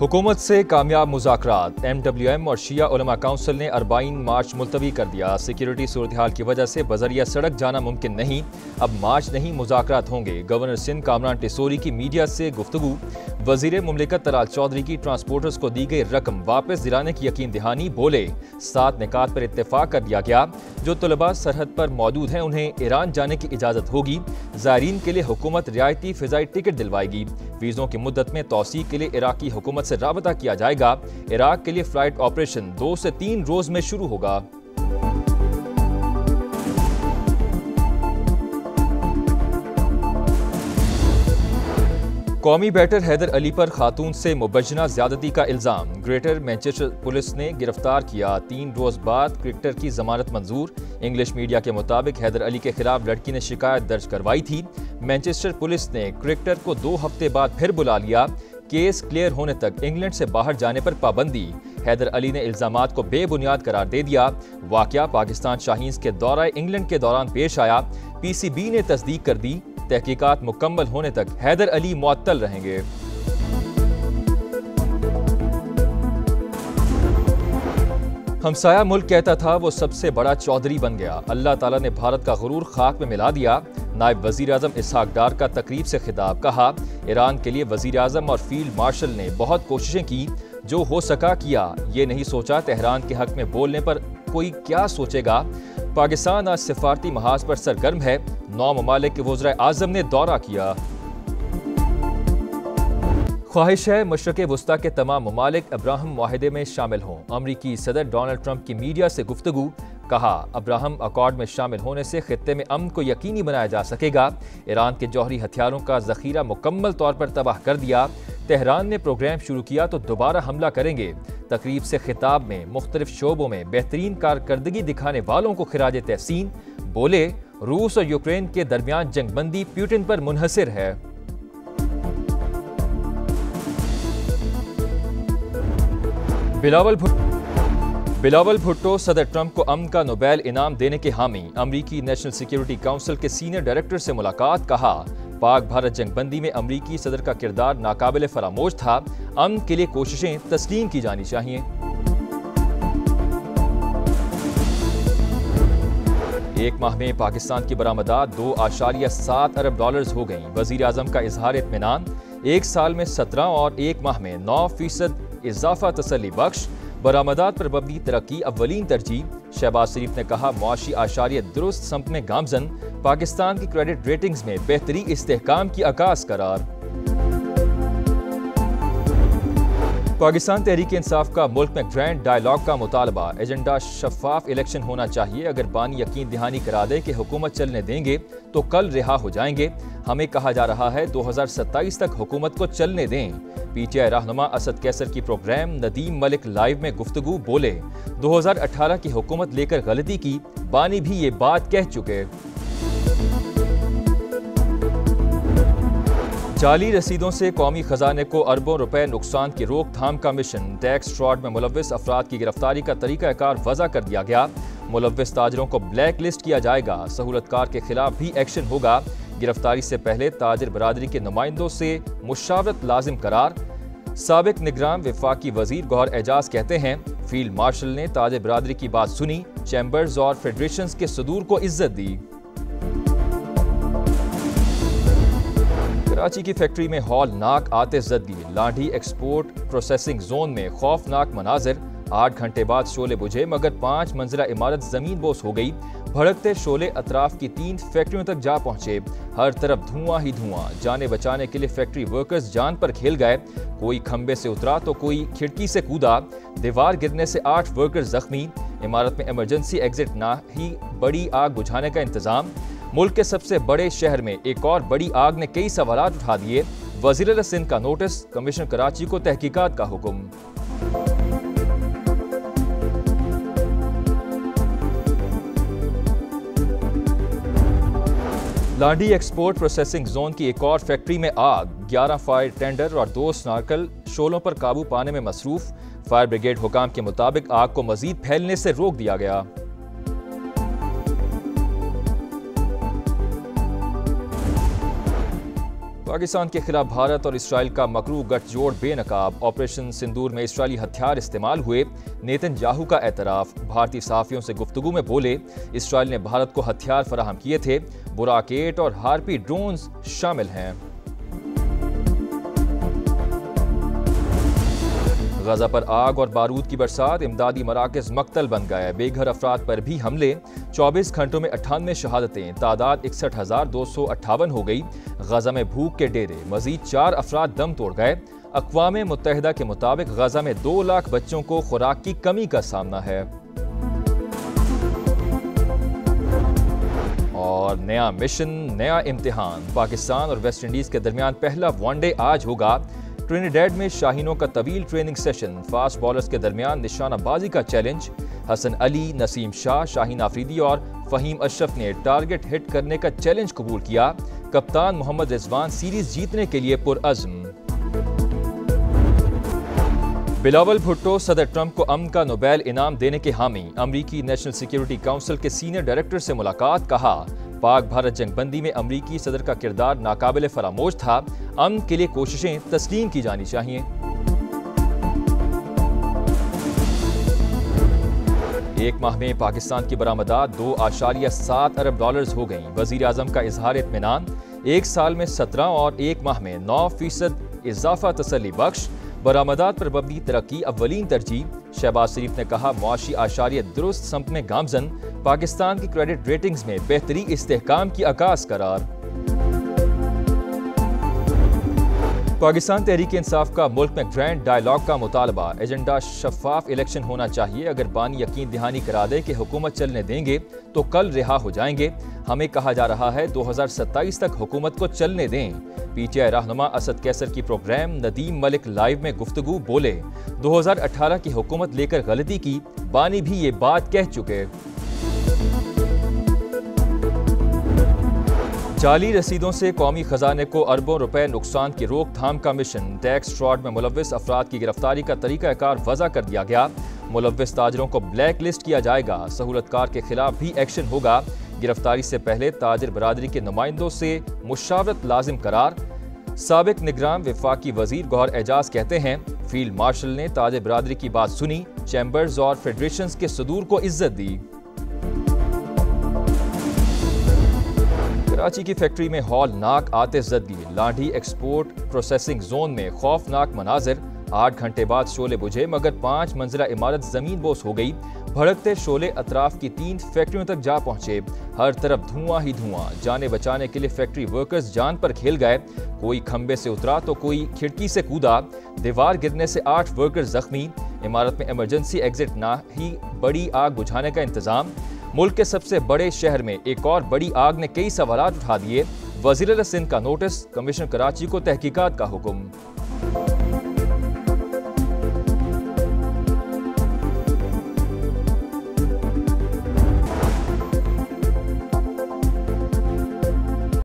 हुकूमत से कामयाब मुज़ाकरात। MWM और शिया उलमा काउंसिल ने 40 मार्च मुलतवी कर दिया। सिक्योरिटी सूरत-ए-हाल की वजह से बजरिया सड़क जाना मुमकिन नहीं। अब मार्च नहीं मुज़ाकरात होंगे। गवर्नर सिंध कामरान टिसोरी की मीडिया से गुफ्तगू। वज़ीर मुमलिकत तलाल चौधरी की ट्रांसपोर्टर्स को दी गई रकम वापस दिलाने की यकीन दहानी। बोले 7 निकात पर इत्तेफाक कर दिया गया। जो तलबा सरहद पर मौजूद हैं उन्हें ईरान जाने की इजाज़त होगी। ज़ायरीन के लिए हुकूमत रियायती फ़िज़ाई टिकट दिलवाएगी। वीज़ों की मुद्दत में तौसीक़ के लिए इराक़ी हुकूमत से राबता किया जाएगा। इराक़ के लिए फ़्लाइट ऑपरेशन 2 से 3 रोज़ में शुरू होगा। कौमी बैटर हैदर अली पर खातून से मुबज्जना ज़्यादती का इल्ज़ाम। ग्रेटर मैनचेस्टर पुलिस ने गिरफ्तार किया। 3 रोज़ बाद क्रिकेटर की जमानत मंजूर। इंग्लिश मीडिया के मुताबिक हैदर अली के खिलाफ लड़की ने शिकायत दर्ज करवाई थी। मैनचेस्टर पुलिस ने क्रिकेटर को 2 हफ्ते बाद फिर बुला लिया। केस क्लियर होने तक इंग्लैंड से बाहर जाने पर पाबंदी। हैदर अली ने इल्जामात को बेबुनियाद करार दे दिया। वाकया पाकिस्तान शाहीन्स के दौरा इंग्लैंड के दौरान पेश आया। PCB ने तस्दीक कर दी। तहकीकात मुकम्मल होने तक हैदर अली मुअत्तल रहेंगे। हमसाया मुल्क कहता था वो सबसे बड़ा चौधरी बन गया। अल्लाह ताला ने भारत का गुरूर खाक में मिला दिया। नायब वजीर आजम इसहाक डार का तकरीब से खिताब। कहा ईरान के लिए वजीर आजम और फील्ड मार्शल ने बहुत कोशिशें की। जो हो सका किया। ये नहीं सोचा तेहरान के हक में बोलने पर कोई क्या सोचेगा। पाकिस्तान आज सिफारती महाज पर सरगर्म है। 9 ममालिक के वज़राए आज़म ने दौरा किया। ख्वाहिश है मशरक़ वुस्ता के तमाम ममालिक अब्राहम मुआहिदे में शामिल हों। अमरीकी सदर डोनाल्ड ट्रंप की मीडिया से गुफ्तगू। कहा अब्राहम अकॉर्ड में शामिल होने से खित्ते में अमन को यकीनी बनाया जा सकेगा। ईरान के जौहरी हथियारों का जखीरा मुकम्मल तौर पर तबाह कर दिया। तेहरान ने प्रोग्राम शुरू किया तो दोबारा हमला करेंगे। तकरीब से खिताब में मुख्तलिफ शोबों में बेहतरीन कारकर्दगी दिखाने वालों को खिराज तहसीन। बोले रूस और यूक्रेन के दरमियान जंगबंदी पुतिन पर मुनहसिर है। बिलावल भुट्टो सदर ट्रंप को अमन का नोबेल इनाम देने के हामी। अमरीकी नेशनल सिक्योरिटी काउंसिल के सीनियर डायरेक्टर से मुलाकात। कहा पाक भारत जंगबंदी में अमरीकी सदर का किरदार नाकाबिले फरामोश था। अमन के लिए कोशिशें तस्लीम की जानी चाहिए। एक माह में पाकिस्तान की बरामदात $2.7 अरब हो गईं। वजीर आजम का इजहार इत्मीनान। 1 साल में 17 और 1 माह में 9% इजाफा तसल्ली बख्श। बरामदात पर मबनी तरक्की अव्वलीन तरजीह। शहबाज शरीफ ने कहा मुआशी आशारियत दुरुस्त सम्त में गामजन। पाकिस्तान की क्रेडिट रेटिंग्स में बेहतरी इस्तेहकाम की आगाज करार। पाकिस्तान तहरीक इंसाफ का मुल्क में ग्रैंड डायलॉग का मुतालबा। एजेंडा शफाफ इलेक्शन होना चाहिए। अगर बानी यकीन दहानी करा दे कि हुकूमत चलने देंगे तो कल रिहा हो जाएंगे। हमें कहा जा रहा है 2027 तक हुकूमत को चलने दें। PTI रहनुमा असद कैसर की प्रोग्राम नदीम मलिक लाइव में गुफ्तगू। बोले 2018 की हुकूमत लेकर गलती की। बानी भी ये बात कह चुके। जाली रसीदों से कौमी खजाने को अरबों रुपए नुकसान की रोकथाम का मिशन। टैक्स फ्रॉड में मुलव्विस अफराद की गिरफ्तारी का तरीकाकार वज़ा कर दिया गया। मुलव्विस ताजरों को ब्लैक लिस्ट किया जाएगा। सहूलतकार के खिलाफ भी एक्शन होगा। गिरफ्तारी से पहले ताजिर बरादरी के नुमाइंदों से मुशावरत लाजिम करार। साबिक निगरान वफाकी वजीर गौहर एजाज कहते हैं फील्ड मार्शल ने ताजिर बरादरी की बात सुनी। चैम्बर्स और फेडरेशंस के सदूर को इज्जत दी। कराची की फैक्ट्री में हौलनाक आतिशज़दगी। लांडी एक्सपोर्ट प्रोसेसिंग जोन में खौफनाक मनाजिर। 8 घंटे बाद शोले बुझे मगर 5 मंजिला इमारत जमीन बोस हो गई। भड़कते शोले अतराफ की 3 फैक्ट्रियों तक जा पहुंचे। हर तरफ धुआं ही धुआं। जाने बचाने के लिए फैक्ट्री वर्कर्स जान पर खेल गए। कोई खंबे से उतरा तो कोई खिड़की से कूदा। दीवार गिरने से 8 वर्कर्स जख्मी। इमारत में इमरजेंसी एग्जिट ना ही बड़ी आग बुझाने का इंतजाम। मुल्क के सबसे बड़े शहर में एक और बड़ी आग ने कई सवालात उठा दिए। वज़ीर सिंध का नोटिस। कमिश्नर कराची को तहकीकात का हुक्म। लांडी एक्सपोर्ट प्रोसेसिंग जोन की एक और फैक्ट्री में आग। 11 फायर टेंडर और 2 स्नार्कल शोलों पर काबू पाने में मसरूफ। फायर ब्रिगेड हुकाम के मुताबिक आग को मजीद फैलने से रोक दिया गया। पाकिस्तान के खिलाफ भारत और इसराइल का मकरू गठजोड़ बेनकाब। ऑपरेशन सिंदूर में इसराइली हथियार इस्तेमाल हुए। नेतन्याहू का एतराफ। भारतीय सहाफियों से गुफ्तगू में बोले, इसराइल ने भारत को हथियार फराहम किए थे। बुराकेट और हार्पी ड्रोन्स शामिल हैं। गजा पर आग और बारूद की बरसात। इमदादी मराकज मकतल बन गए। बेघर अफराद पर भी हमले। 24 घंटों में 98 शहादतें। तादाद 61,258 हो गई। गजा में भूख के डेरे। मजीद 4 अफराद दम तोड़ गए। अक़वाम मुत्तहिदा के मुताबिक गजा में 2 लाख बच्चों को खुराक की कमी का सामना है। और नया मिशन, नया इम्तिहान। पाकिस्तान और वेस्ट इंडीज के दरमियान पहला वनडे आज होगा। ट्रिनिडेड में शाहीनों का तवील ट्रेनिंग सेशन। फास्ट बॉलर्स के दरमियान निशानाबाजी का चैलेंज। हसन अली, नसीम शाह, शाहीन आफरीदी और फहीम अशरफ ने टारगेट हिट करने का चैलेंज कबूल किया। कप्तान मोहम्मद रिजवान सीरीज जीतने के लिए पुरअज़्म। बिलावल भुट्टो सदर ट्रंप को अमन का नोबेल इनाम देने के हामी। अमरीकी नेशनल सिक्योरिटी काउंसिल के सीनियर डायरेक्टर से मुलाकात। कहा, पाक भारत जंगबंदी में अमरीकी सदर का किरदार नाकाबिले फरामोश था। अमन के लिए कोशिशें तस्लीम की जानी चाहिए। एक माह में पाकिस्तान की बरामदात $2.7 अरब हो गईं। वजीर आजम का इजहार इत्मीनान। एक साल में 17 और एक माह में 9% इजाफा तसल्ली बख्श। बरामदात पर मबनी तरक्की अव्वलीन तरजीह। शहबाज शरीफ ने कहा, मुआशी आशारियत दुरुस्त सम्त में गामजन। पाकिस्तान की क्रेडिट रेटिंग्स में बेहतरी इस्तेहकाम की आगाज करार। पाकिस्तान तहरीक इंसाफ का मुल्क में ग्रैंड डायलॉग का मुतालबा। एजेंडा शफाफ इलेक्शन होना चाहिए। अगर बानी यकीन दहानी करा दे कि हुकूमत चलने देंगे तो कल रिहा हो जाएंगे। हमें कहा जा रहा है 2027 तक हुकूमत को चलने दें। पीटीआई रहनुमा असद कैसर की प्रोग्राम नदीम मलिक लाइव में गुफ्तगू। बोले, 2018 की हुकूमत लेकर गलती की। बानी भी ये बात कह चुके। जाली रसीदों से कौमी खजाने को अरबों रुपए नुकसान की रोकथाम का मिशन। टैक्स फ्रॉड में मुलव्विस अफराद की गिरफ्तारी का तरीकाकार वज़ा कर दिया गया। मुलव्विस ताजरों को ब्लैक लिस्ट किया जाएगा। सहूलतकार के खिलाफ भी एक्शन होगा। गिरफ्तारी से पहले ताजिर बरादरी के नुमाइंदों से मुशावरत लाजिम करार। साबिक निगरान वफाकी वजीर गौहर एजाज कहते हैं, फील्ड मार्शल ने ताजिर बरादरी की बात सुनी। चैम्बर्स और फेडरेशंस के सदूर को इज्जत दी। कराची की फैक्ट्री में हौलनाक आतिशज़दगी। लांढी एक्सपोर्ट प्रोसेसिंग जोन में खौफनाक मनाजिर। 8 घंटे बाद शोले बुझे मगर 5 मंजिला इमारत जमीन बोस हो गई। भड़कते शोले अतराफ की 3 फैक्ट्रियों तक जा पहुंचे। हर तरफ धुआं ही धुआं। जाने बचाने के लिए फैक्ट्री वर्कर्स जान पर खेल गए। कोई खंबे से उतरा तो कोई खिड़की से कूदा। दीवार गिरने से 8 वर्कर्स जख्मी। इमारत में इमरजेंसी एग्जिट ना ही बड़ी आग बुझाने का इंतजाम। मुल्क के सबसे बड़े शहर में एक और बड़ी आग ने कई सवालात उठा दिए। वज़ीर-ए-सिंध का नोटिस। कमिश्नर कराची को तहकीकात का हुक्म।